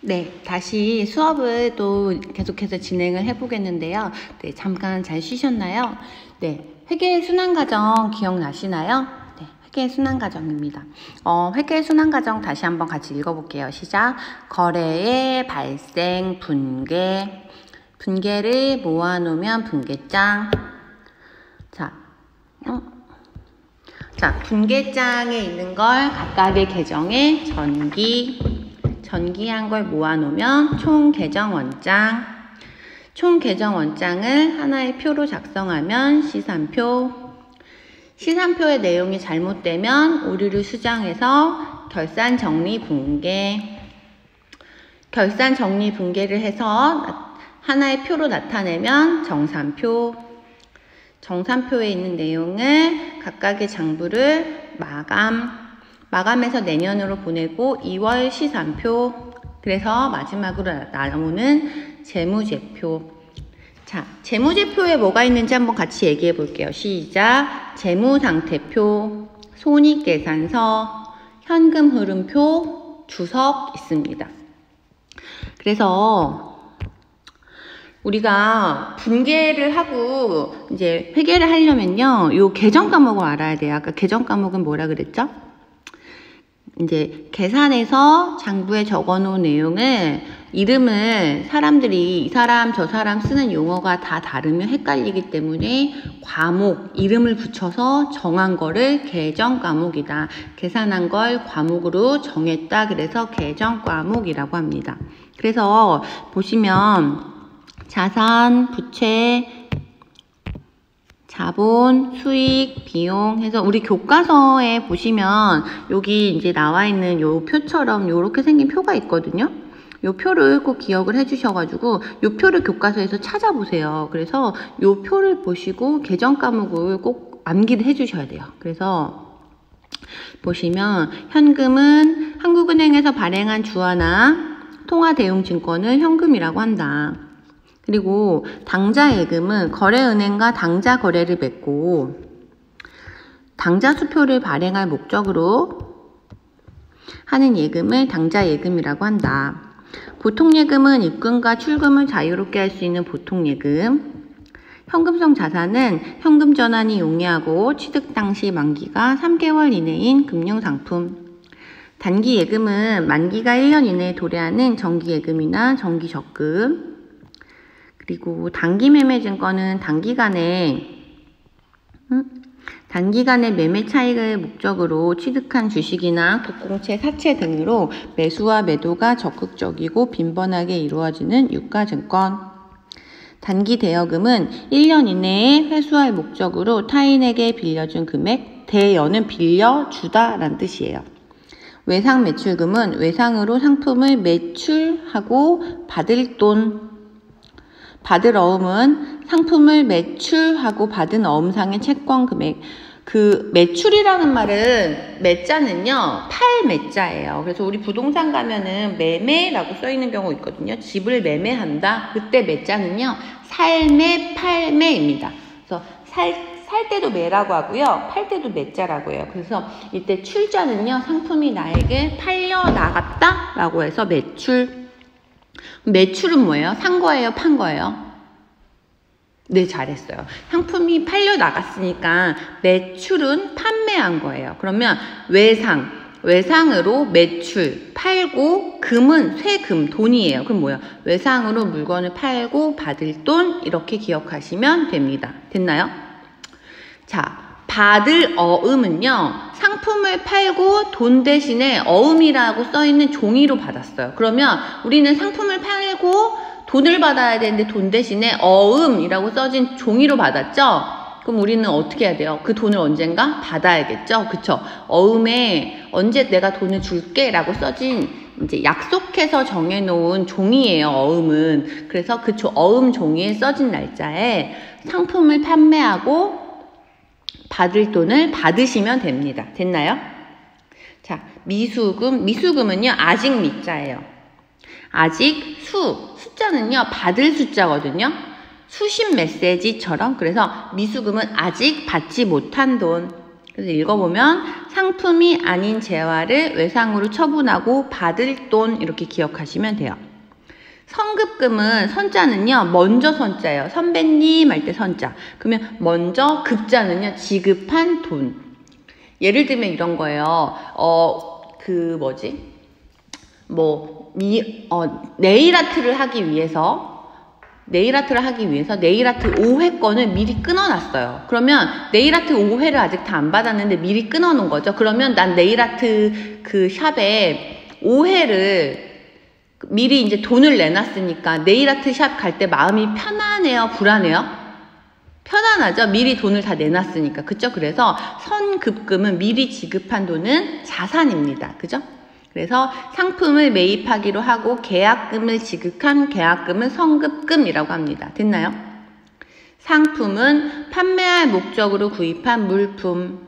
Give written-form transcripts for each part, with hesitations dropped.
네, 다시 수업을 또 계속해서 진행을 해보겠는데요. 네, 잠깐 잘 쉬셨나요? 네, 회계 순환과정 기억나시나요? 네, 회계 순환과정입니다. 회계 순환과정 다시 한번 같이 읽어볼게요. 시작. 거래의 발생, 분계를 모아놓으면 분계장. 자, 분계장에 있는 걸 각각의 계정에 전기한 걸 모아놓으면 총 계정 원장. 총 계정 원장을 하나의 표로 작성하면 시산표. 시산표의 내용이 잘못되면 오류를 수정해서 결산 정리 분계. 결산 정리 분계를 해서 하나의 표로 나타내면 정산표. 정산표에 있는 내용을 각각의 장부를 마감해서 내년으로 보내고 2월 시산표. 그래서 마지막으로 나오는 재무제표. 자, 재무제표에 뭐가 있는지 한번 같이 얘기해 볼게요. 시작. 재무상태표, 손익계산서, 현금흐름표, 주석 있습니다. 그래서 우리가 분계를 하고 이제 회계를 하려면요, 요 계정 과목을 알아야 돼요. 아까 계정 과목은 뭐라 그랬죠? 이제 계산해서 장부에 적어 놓은 내용을, 이름을 사람들이 이 사람 저 사람 쓰는 용어가 다 다르면 헷갈리기 때문에 과목 이름을 붙여서 정한 거를 계정 과목이다. 계산한 걸 과목으로 정했다. 그래서 계정 과목이라고 합니다. 그래서 보시면 자산, 부채, 자본, 수익, 비용 해서 우리 교과서에 보시면 여기 이제 나와 있는 요 표처럼 요렇게 생긴 표가 있거든요. 요 표를 꼭 기억을 해주셔가지고 요 표를 교과서에서 찾아보세요. 그래서 요 표를 보시고 계정 과목을 꼭 암기를 해주셔야 돼요. 그래서 보시면 현금은 한국은행에서 발행한 주화나 통화대용증권을 현금이라고 한다. 그리고 당좌예금은 거래은행과 당좌 거래를 맺고 당좌수표를 발행할 목적으로 하는 예금을 당좌예금이라고 한다. 보통예금은 입금과 출금을 자유롭게 할 수 있는 보통예금. 현금성 자산은 현금 전환이 용이하고 취득 당시 만기가 3개월 이내인 금융상품. 단기예금은 만기가 1년 이내에 도래하는 정기예금이나 정기적금. 그리고 단기매매증권은 단기간의 매매 차익을 목적으로 취득한 주식이나 국공채, 사채 등으로 매수와 매도가 적극적이고 빈번하게 이루어지는 유가증권. 단기 대여금은 1년 이내에 회수할 목적으로 타인에게 빌려준 금액, 대여는 빌려주다 라는 뜻이에요. 외상매출금은 외상으로 상품을 매출하고 받을 돈. 받을 어음은 상품을 매출하고 받은 어음상의 채권 금액. 그 매출이라는 말은 매자는요, 팔매자예요. 그래서 우리 부동산 가면은 매매라고 써 있는 경우 있거든요. 집을 매매한다. 그때 매자는요, 살매, 팔매입니다. 그래서 살 때도 매라고 하고요, 팔 때도 매자라고 해요. 그래서 이때 출자는요, 상품이 나에게 팔려 나갔다 라고 해서 매출. 매출은 뭐예요? 산 거예요? 판 거예요? 네, 잘했어요. 상품이 팔려 나갔으니까 매출은 판매한 거예요. 그러면 외상으로 매출, 팔고, 금은 세금, 돈이에요. 그럼 뭐예요? 외상으로 물건을 팔고 받을 돈, 이렇게 기억하시면 됩니다. 됐나요? 자, 받을 어음은요, 상품을 팔고 돈 대신에 어음이라고 써있는 종이로 받았어요. 그러면 우리는 상품을 팔고 돈을 받아야 되는데 돈 대신에 어음이라고 써진 종이로 받았죠? 그럼 우리는 어떻게 해야 돼요? 그 돈을 언젠가 받아야겠죠? 그쵸? 어음에 언제 내가 돈을 줄게 라고 써진, 이제 약속해서 정해놓은 종이에요, 어음은. 그래서 그 어음 종이에 써진 날짜에 상품을 판매하고 받을 돈을 받으시면 됩니다. 됐나요? 자, 미수금은요, 아직 미자예요. 아직 숫자는요, 받을 숫자거든요. 수신 메시지처럼. 그래서 미수금은 아직 받지 못한 돈. 그래서 읽어보면 상품이 아닌 재화를 외상으로 처분하고 받을 돈 이렇게 기억하시면 돼요. 선급금은 선자는요 먼저 선자예요. 선배님 할 때 선자. 그러면 먼저 급자는요 지급한 돈. 예를 들면 이런 거예요. 네일 아트를 하기 위해서 네일 아트 5회권을 미리 끊어놨어요. 그러면 네일 아트 5회를 아직 다 안 받았는데 미리 끊어놓은 거죠. 그러면 난 네일 아트 그 샵에 5회를 미리 이제 돈을 내놨으니까 네일 아트 샵 갈 때 마음이 편안해요? 불안해요? 편안하죠? 미리 돈을 다 내놨으니까. 그쵸? 그래서 선급금은 미리 지급한 돈은 자산입니다. 그죠? 그래서 상품을 매입하기로 하고 계약금을 지급한 계약금은 선급금이라고 합니다. 됐나요? 상품은 판매할 목적으로 구입한 물품.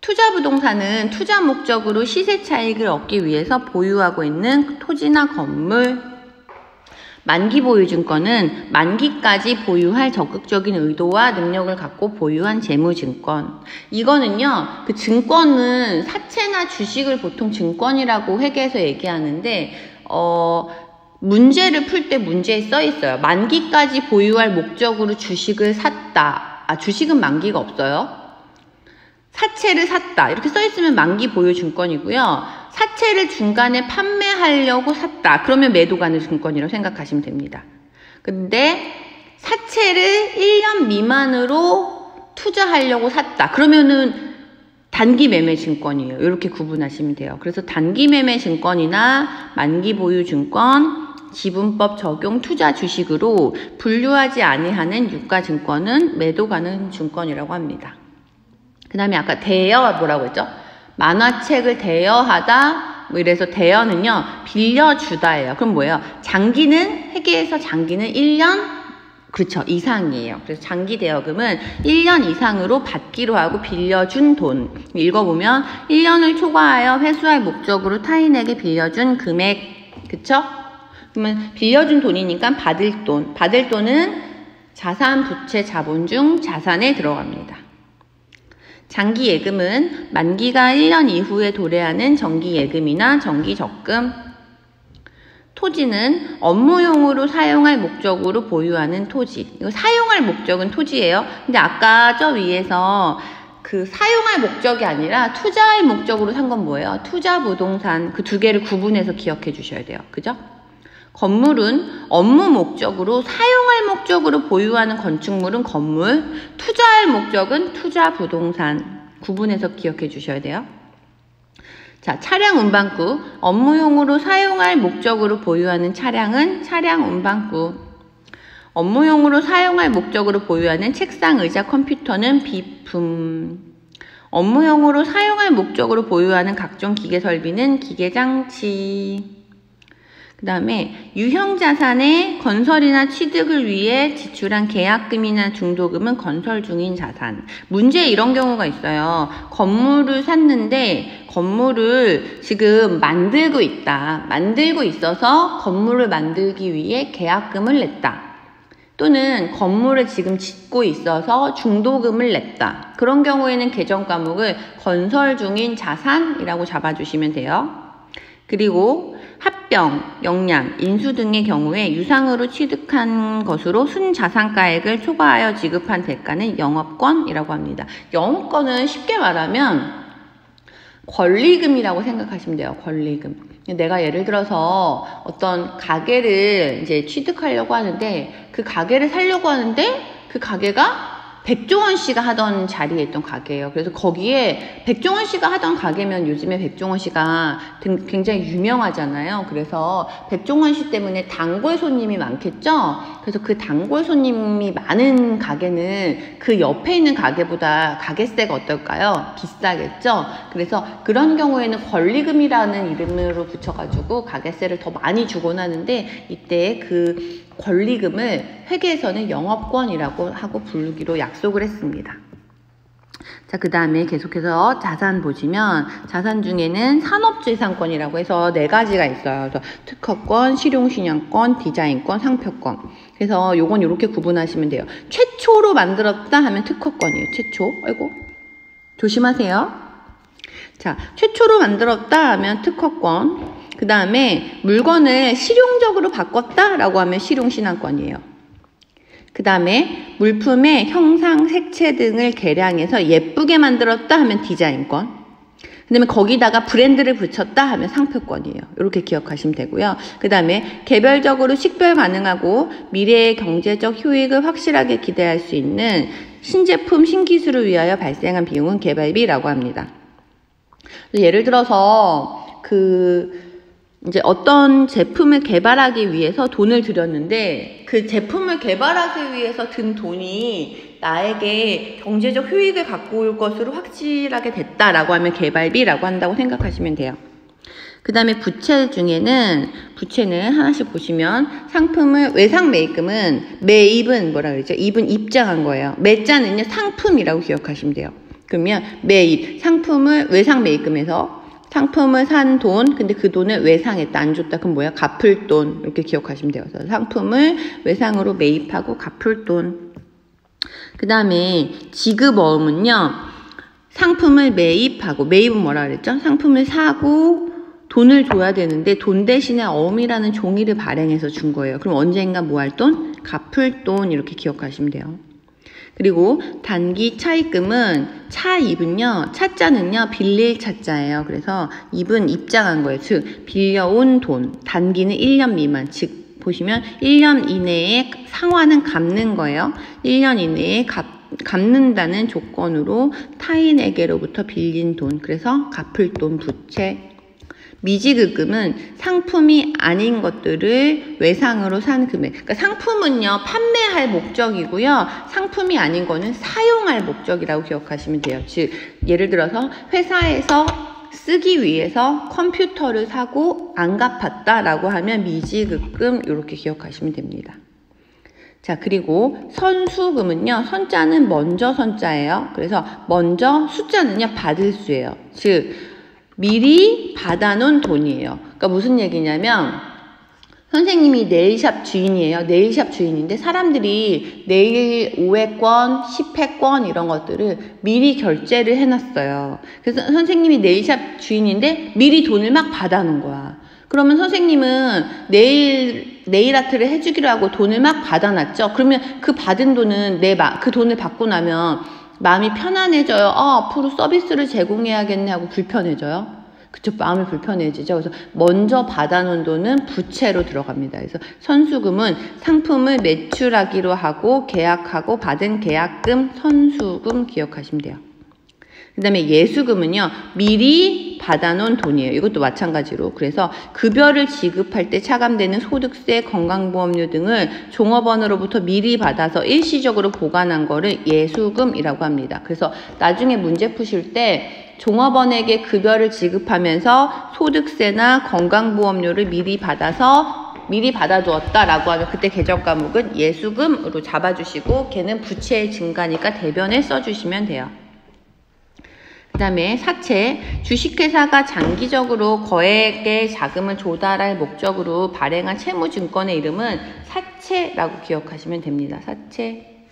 투자부동산은 투자 목적으로 시세 차익을 얻기 위해서 보유하고 있는 토지나 건물. 만기보유증권은 만기까지 보유할 적극적인 의도와 능력을 갖고 보유한 재무증권. 이거는요, 그 증권은 사채나 주식을 보통 증권이라고 회계에서 얘기하는데, 문제를 풀 때 문제에 써 있어요. 만기까지 보유할 목적으로 주식을 샀다. 주식은 만기가 없어요. 사채를 샀다. 이렇게 써 있으면 만기 보유 증권이고요. 사채를 중간에 판매하려고 샀다. 그러면 매도 가능 증권이라고 생각하시면 됩니다. 근데 사채를 1년 미만으로 투자하려고 샀다. 그러면은 단기 매매 증권이에요. 이렇게 구분하시면 돼요. 그래서 단기 매매 증권이나 만기 보유 증권, 지분법 적용 투자 주식으로 분류하지 아니하는 유가 증권은 매도 가능 증권이라고 합니다. 그 다음에 아까 대여 뭐라고 했죠? 만화책을 대여하다 뭐 이래서 대여는요 빌려주다예요. 그럼 뭐예요? 장기는 회계에서 장기는 1년 그렇죠 이상이에요. 그래서 장기 대여금은 1년 이상으로 받기로 하고 빌려준 돈. 읽어보면 1년을 초과하여 회수할 목적으로 타인에게 빌려준 금액. 그쵸? 그러면 빌려준 돈이니까 받을 돈. 받을 돈은 자산, 부채, 자본 중 자산에 들어갑니다. 장기예금은 만기가 1년 이후에 도래하는 정기예금이나 정기적금. 토지는 업무용으로 사용할 목적으로 보유하는 토지. 이거 사용할 목적은 토지예요. 근데 아까 저 위에서 그 사용할 목적이 아니라 투자할 목적으로 산 건 뭐예요? 투자 부동산. 그 두 개를 구분해서 기억해 주셔야 돼요. 그죠? 건물은 업무 목적으로 사용할 목적으로 보유하는 건축물은 건물, 투자할 목적은 투자 부동산. 구분해서 기억해 주셔야 돼요. 자, 차량 운반구. 업무용으로 사용할 목적으로 보유하는 차량은 차량 운반구. 업무용으로 사용할 목적으로 보유하는 책상, 의자, 컴퓨터는 비품. 업무용으로 사용할 목적으로 보유하는 각종 기계 설비는 기계장치. 그 다음에 유형자산의 건설이나 취득을 위해 지출한 계약금이나 중도금은 건설 중인 자산. 문제 이런 경우가 있어요. 건물을 샀는데 건물을 지금 만들고 있다. 만들고 있어서 건물을 만들기 위해 계약금을 냈다. 또는 건물을 지금 짓고 있어서 중도금을 냈다. 그런 경우에는 계정 과목을 건설 중인 자산이라고 잡아주시면 돼요. 그리고 합병, 영양, 인수 등의 경우에 유상으로 취득한 것으로 순자산가액을 초과하여 지급한 대가는 영업권이라고 합니다. 영업권은 쉽게 말하면 권리금이라고 생각하시면 돼요. 권리금. 내가 예를 들어서 어떤 가게를 이제 취득하려고 하는데 그 가게를 살려고 하는데 그 가게가 백종원 씨가 하던 자리에 있던 가게예요. 그래서 거기에 백종원 씨가 하던 가게면 요즘에 백종원 씨가 굉장히 유명하잖아요. 그래서 백종원 씨 때문에 단골 손님이 많겠죠. 그래서 그 단골 손님이 많은 가게는 그 옆에 있는 가게보다 가게세가 어떨까요? 비싸겠죠. 그래서 그런 경우에는 권리금이라는 이름으로 붙여가지고 가게세를 더 많이 주곤 하는데 이때 그 권리금을 회계에서는 영업권이라고 하고 부르기로 약속을 했습니다. 자, 그 다음에 계속해서 자산 보시면 자산 중에는 산업재산권이라고 해서 4가지가 있어요. 그래서 특허권, 실용신용권, 디자인권, 상표권. 그래서 요건 이렇게 구분하시면 돼요. 최초로 만들었다 하면 특허권이에요. 최초. 아이고. 조심하세요. 자, 최초로 만들었다 하면 특허권, 그 다음에 물건을 실용적으로 바꿨다 라고 하면 실용신안권이에요. 그 다음에 물품의 형상, 색채 등을 개량해서 예쁘게 만들었다 하면 디자인권, 그 다음에 거기다가 브랜드를 붙였다 하면 상표권이에요. 이렇게 기억하시면 되고요. 그 다음에 개별적으로 식별 가능하고 미래의 경제적 효익을 확실하게 기대할 수 있는 신제품, 신기술을 위하여 발생한 비용은 개발비라고 합니다. 예를 들어서 이제 어떤 제품을 개발하기 위해서 돈을 들였는데 그 제품을 개발하기 위해서 든 돈이 나에게 경제적 효익을 갖고 올 것으로 확실하게 됐다라고 하면 개발비라고 한다고 생각하시면 돼요. 그 다음에 부채는 하나씩 보시면 상품을 외상 매입금은 매입은 뭐라 그러죠? 입은 입장한 거예요. 매자는요 상품이라고 기억하시면 돼요. 그러면 매입, 상품을 외상 매입금에서 상품을 산 돈, 근데 그 돈을 외상했다, 안 줬다. 그럼 뭐야? 갚을 돈. 이렇게 기억하시면 돼요. 그래서 상품을 외상으로 매입하고 갚을 돈. 그 다음에 지급어음은요, 상품을 매입하고, 매입은 뭐라 그랬죠? 상품을 사고 돈을 줘야 되는데 돈 대신에 어음이라는 종이를 발행해서 준 거예요. 그럼 언젠가 뭐 할 돈? 갚을 돈. 이렇게 기억하시면 돼요. 그리고 단기 차입금은 차입은요, 차자는요 빌릴 차자예요. 그래서 입은 입장한 거예요. 즉 빌려온 돈, 단기는 1년 미만, 즉 보시면 1년 이내에 상환은 갚는 거예요. 1년 이내에 갚는다는 조건으로 타인에게로부터 빌린 돈, 그래서 갚을 돈, 부채. 미지급금은 상품이 아닌 것들을 외상으로 산 금액. 그러니까 상품은요 판매할 목적이고요, 상품이 아닌 거는 사용할 목적이라고 기억하시면 돼요. 즉 예를 들어서 회사에서 쓰기 위해서 컴퓨터를 사고 안 갚았다라고 하면 미지급금, 이렇게 기억하시면 됩니다. 자, 그리고 선수금은요, 선자는 먼저 선자예요. 그래서 먼저, 숫자는요 받을 수예요. 즉 미리 받아놓은 돈이에요. 그러니까 무슨 얘기냐면 선생님이 네일샵 주인이에요. 네일샵 주인인데 사람들이 네일 5회권, 10회권 이런 것들을 미리 결제를 해놨어요. 그래서 선생님이 네일샵 주인인데 미리 돈을 막 받아놓은 거야. 그러면 선생님은 네일 아트를 해주기로 하고 돈을 막 받아놨죠. 그러면 그 받은 돈은 그 돈을 받고 나면 마음이 편안해져요. 앞으로 서비스를 제공해야겠네 하고 불편해져요. 그쵸? 마음이 불편해지죠. 그래서 먼저 받아놓은 돈은 부채로 들어갑니다. 그래서 선수금은 상품을 매출하기로 하고 계약하고 받은 계약금, 선수금 기억하시면 돼요. 그 다음에 예수금은요, 미리 받아놓은 돈이에요. 이것도 마찬가지로. 그래서 급여를 지급할 때 차감되는 소득세, 건강보험료 등을 종업원으로부터 미리 받아서 일시적으로 보관한 거를 예수금이라고 합니다. 그래서 나중에 문제 푸실 때 종업원에게 급여를 지급하면서 소득세나 건강보험료를 미리 받아두었다라고 하면 그때 계정 과목은 예수금으로 잡아주시고, 걔는 부채의 증가니까 대변에 써주시면 돼요. 그 다음에 사채, 주식회사가 장기적으로 거액의 자금을 조달할 목적으로 발행한 채무증권의 이름은 사채라고 기억하시면 됩니다. 사채.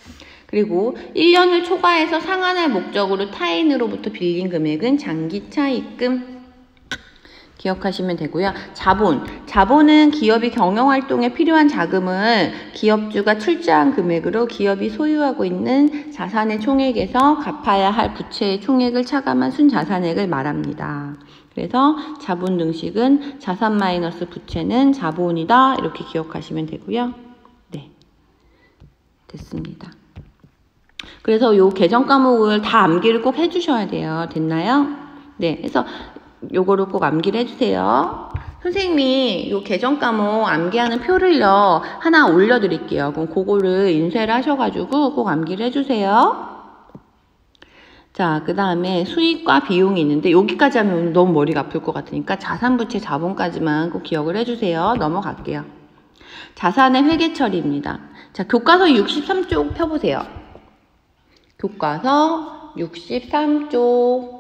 그리고 1년을 초과해서 상환할 목적으로 타인으로부터 빌린 금액은 장기차입금 기억하시면 되고요. 자본은 기업이 경영활동에 필요한 자금을 기업주가 출자한 금액으로 기업이 소유하고 있는 자산의 총액에서 갚아야 할 부채의 총액을 차감한 순자산액을 말합니다. 그래서 자본 등식은 자산 마이너스 부채는 자본이다, 이렇게 기억하시면 되고요. 네, 됐습니다. 그래서 요 개정 과목을 다 암기를 꼭 해주셔야 돼요. 됐나요? 네, 그래서 요거를 꼭 암기를 해주세요. 선생님이 요 개정 과목 암기하는 표를요 하나 올려드릴게요. 그럼 그거를 인쇄를 하셔가지고 꼭 암기를 해주세요. 자, 그 다음에 수익과 비용이 있는데 여기까지 하면 너무 머리가 아플 것 같으니까 자산부채 자본까지만 꼭 기억을 해주세요. 넘어갈게요. 자산의 회계 처리입니다. 자, 교과서 63쪽 펴보세요. 교과서 63쪽.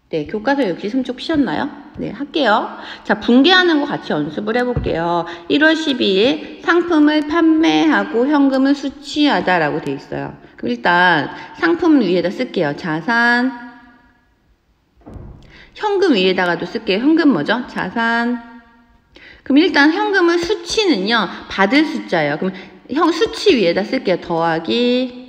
네, 교과서 63쪽 피셨나요? 네, 할게요. 자, 분개하는 거 같이 연습을 해볼게요. 1월 12일 상품을 판매하고 현금을 수취하다라고 돼 있어요. 그럼 일단 상품 위에다 쓸게요. 자산. 현금 위에다가도 쓸게요. 현금 뭐죠? 자산. 그럼 일단 현금을 수치는요. 받을 숫자예요. 그럼 수치 위에다 쓸게요. 더하기.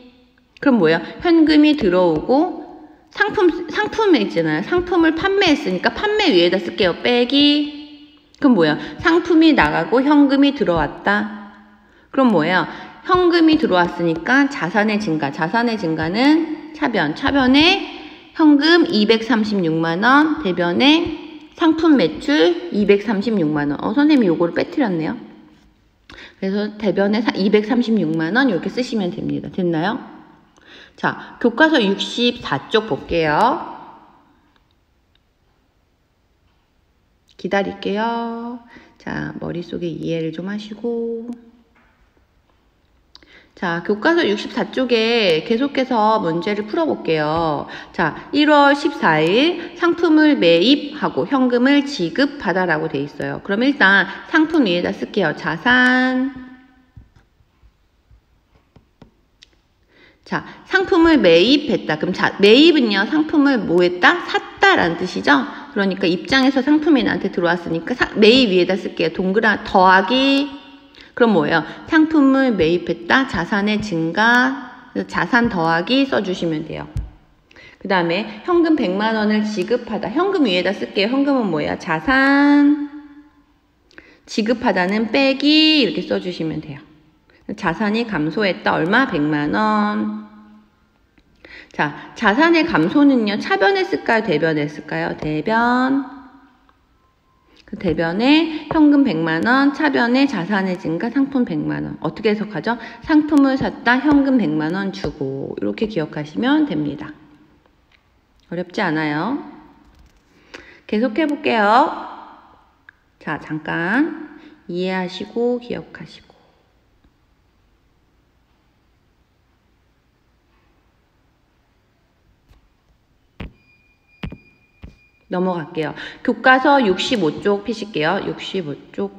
그럼 뭐예요? 현금이 들어오고 상품에 있잖아요. 상품을 판매했으니까 판매 위에다 쓸게요. 빼기. 그럼 뭐예요? 상품이 나가고 현금이 들어왔다. 그럼 뭐예요? 현금이 들어왔으니까 자산의 증가. 자산의 증가는 차변. 차변에 현금 236만원, 대변에 상품 매출 236만원. 선생님이 요거를 빼뜨렸네요. 그래서 대변에 236만원 이렇게 쓰시면 됩니다. 됐나요? 자, 교과서 64쪽 볼게요. 기다릴게요. 자, 머릿속에 이해를 좀 하시고. 자, 교과서 64쪽에 계속해서 문제를 풀어볼게요. 자, 1월 14일 상품을 매입하고 현금을 지급하다라고 돼 있어요. 그럼 일단 상품 위에다 쓸게요. 자산. 자, 상품을 매입했다. 그럼 매입은요, 상품을 뭐 했다? 샀다라는 뜻이죠? 그러니까 입장에서 상품이 나한테 들어왔으니까 매입 위에다 쓸게요. 더하기. 그럼 뭐예요? 상품을 매입했다. 자산의 증가. 자산 더하기 써주시면 돼요. 그 다음에 현금 100만원을 지급하다. 현금 위에다 쓸게요. 현금은 뭐예요? 자산. 지급하다는 빼기 이렇게 써주시면 돼요. 자산이 감소했다. 얼마? 100만원. 자, 자산의 감소는요. 차변에 쓸까요? 대변에 쓸까요? 대변. 그 대변에 현금 100만원, 차변에 자산의 증가, 상품 100만원. 어떻게 해석하죠? 상품을 샀다, 현금 100만원 주고. 이렇게 기억하시면 됩니다. 어렵지 않아요. 계속해 볼게요. 자, 잠깐 이해하시고 기억하시고. 넘어갈게요. 교과서 65쪽 피실게요. 65쪽.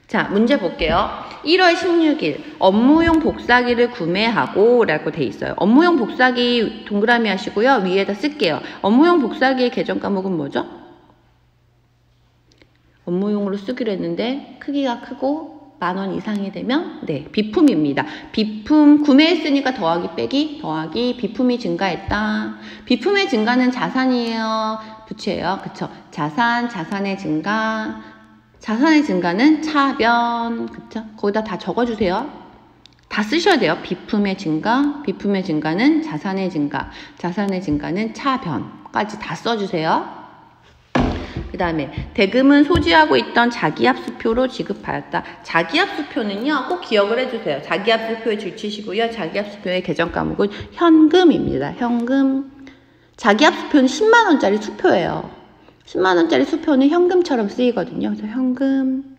자, 문제 볼게요. 1월 16일 업무용 복사기를 구매하고 라고 돼 있어요. 업무용 복사기 동그라미 하시고요. 위에다 쓸게요. 업무용 복사기의 계정 과목은 뭐죠? 업무용으로 쓰기로 했는데 크기가 크고 10,000원 이상이 되면 네, 비품입니다. 비품 구매했으니까 더하기 빼기 더하기 비품이 증가했다. 비품의 증가는 자산이에요. 부채예요. 그쵸? 자산의 증가. 자산의 증가는 차변. 그쵸? 거기다 다 적어주세요. 다 쓰셔야 돼요. 비품의 증가. 비품의 증가는 자산의 증가. 자산의 증가는 차변까지 다 써주세요. 그 다음에 대금은 소지하고 있던 자기합수표로 지급하였다. 자기합수표는요. 꼭 기억을 해주세요. 자기합수표에 줄치시고요. 자기합수표의 계정 과목은 현금입니다. 현금. 자기합수표는 10만원짜리 수표예요. 10만원짜리 수표는 현금처럼 쓰이거든요. 그래서 현금.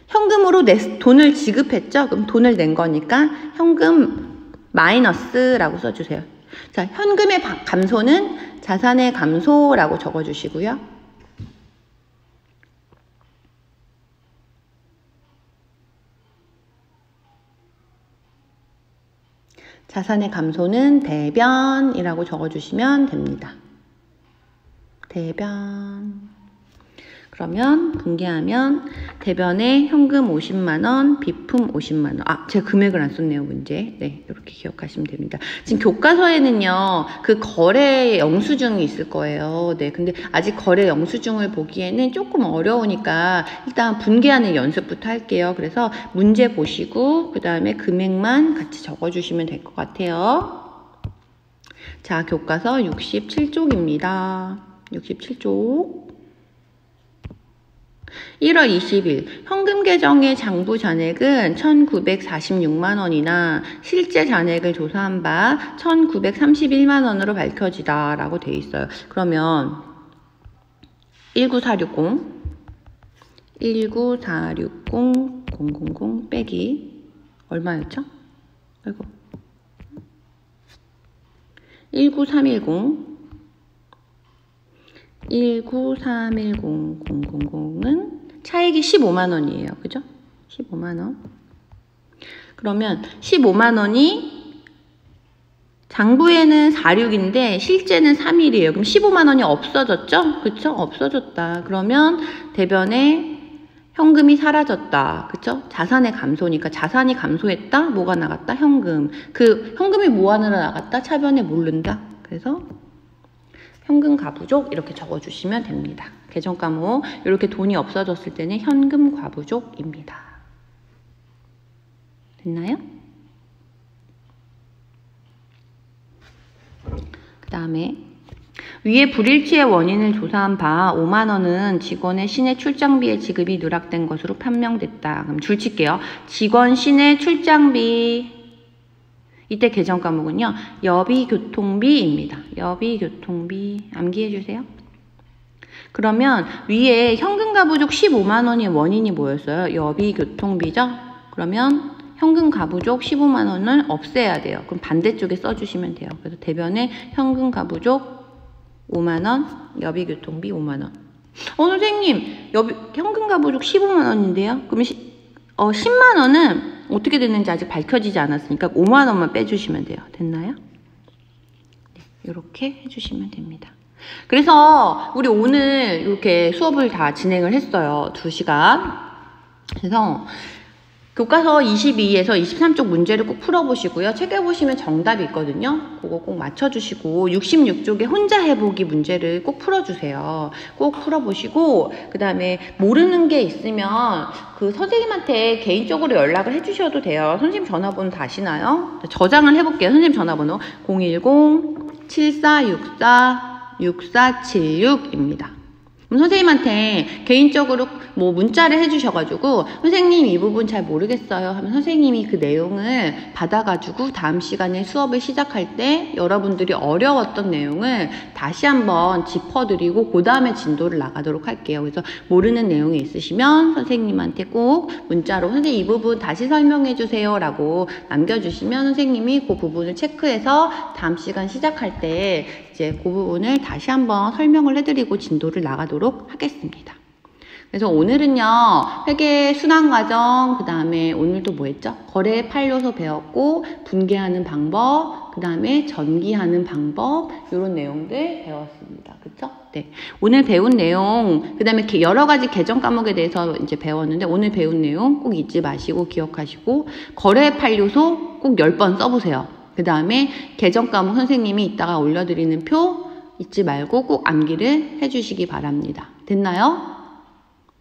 현금으로 돈을 지급했죠. 그럼 돈을 낸 거니까 현금 마이너스라고 써주세요. 자, 현금의 감소는 자산의 감소라고 적어주시고요. 자산의 감소는 대변이라고 적어주시면 됩니다. 대변. 그러면 분개하면 대변에 현금 50만원, 비품 50만원. 아, 제가 금액을 안 썼네요, 문제. 네, 이렇게 기억하시면 됩니다. 지금 교과서에는요, 그 거래 영수증이 있을 거예요. 네, 근데 아직 거래 영수증을 보기에는 조금 어려우니까 일단 분개하는 연습부터 할게요. 그래서 문제 보시고, 그 다음에 금액만 같이 적어주시면 될 것 같아요. 자, 교과서 67쪽입니다. 67쪽. 1월 20일 현금 계정의 장부 잔액은 1,946만원이나 실제 잔액을 조사한 바 1,931만원으로 밝혀지다 라고 돼 있어요. 그러면 19460 빼기 얼마였죠? 아이고 19310은 차액이 15만원이에요. 그죠? 15만원. 그러면 15만 원이 장부에는 46인데 실제는 31이에요. 그럼 15만 원이 없어졌죠? 그쵸? 없어졌다. 그러면 대변에 현금이 사라졌다. 그쵸? 자산의 감소니까 자산이 감소했다. 뭐가 나갔다? 현금. 그 현금이 뭐 하느라 나갔다? 차변에 모른다. 그래서 현금 과부족 이렇게 적어주시면 됩니다. 계정 과목 이렇게 돈이 없어졌을 때는 현금 과부족입니다. 됐나요? 그 다음에 위에 불일치의 원인을 조사한 바 5만 원은 직원의 시내 출장비의 지급이 누락된 것으로 판명됐다. 그럼 줄 칠게요. 직원 시내 출장비. 이때 계정 과목은요. 여비교통비입니다. 여비교통비. 암기해주세요. 그러면 위에 현금가 부족 15만 원의 원인이 뭐였어요? 여비교통비죠? 그러면 현금가 부족 15만 원을 없애야 돼요. 그럼 반대쪽에 써주시면 돼요. 그래서 대변에 현금가 부족 5만 원, 여비교통비 5만 원. 선생님, 현금가 부족 15만 원인데요? 그럼 10만 원은 어떻게 됐는지 아직 밝혀지지 않았으니까 5만 원만 빼주시면 돼요. 됐나요? 네, 이렇게 해주시면 됩니다. 그래서 우리 오늘 이렇게 수업을 다 진행을 했어요. 2시간. 그래서 교과서 22에서 23쪽 문제를 꼭 풀어보시고요. 책에 보시면 정답이 있거든요. 그거 꼭 맞춰주시고 66쪽에 혼자 해보기 문제를 꼭 풀어주세요. 꼭 풀어보시고 그 다음에 모르는 게 있으면 그 선생님한테 개인적으로 연락을 해주셔도 돼요. 선생님 전화번호 다 아시나요? 저장을 해볼게요. 선생님 전화번호 010-7464-6476입니다. 선생님한테 개인적으로 뭐 문자를 해주셔가지고 선생님 이 부분 잘 모르겠어요 하면 선생님이 그 내용을 받아가지고 다음 시간에 수업을 시작할 때 여러분들이 어려웠던 내용을 다시 한번 짚어드리고 그 다음에 진도를 나가도록 할게요. 그래서 모르는 내용이 있으시면 선생님한테 꼭 문자로 선생님 이 부분 다시 설명해 주세요 라고 남겨주시면 선생님이 그 부분을 체크해서 다음 시간 시작할 때 이제 그 부분을 다시 한번 설명을 해드리고 진도를 나가도록 하겠습니다. 그래서 오늘은요, 회계 순환 과정, 그 다음에 오늘도 뭐 했죠? 거래 판료소 배웠고, 분개하는 방법, 그 다음에 전기하는 방법, 이런 내용들 배웠습니다. 그쵸? 네. 오늘 배운 내용, 그 다음에 여러 가지 계정 과목에 대해서 이제 배웠는데, 오늘 배운 내용 꼭 잊지 마시고 기억하시고, 거래 판료소 꼭 10번 써보세요. 그 다음에 계정 과목 선생님이 이따가 올려드리는 표 잊지 말고 꼭 암기를 해주시기 바랍니다. 됐나요?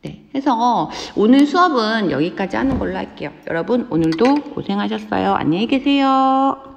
네, 해서 오늘 수업은 여기까지 하는 걸로 할게요. 여러분 오늘도 고생하셨어요. 안녕히 계세요.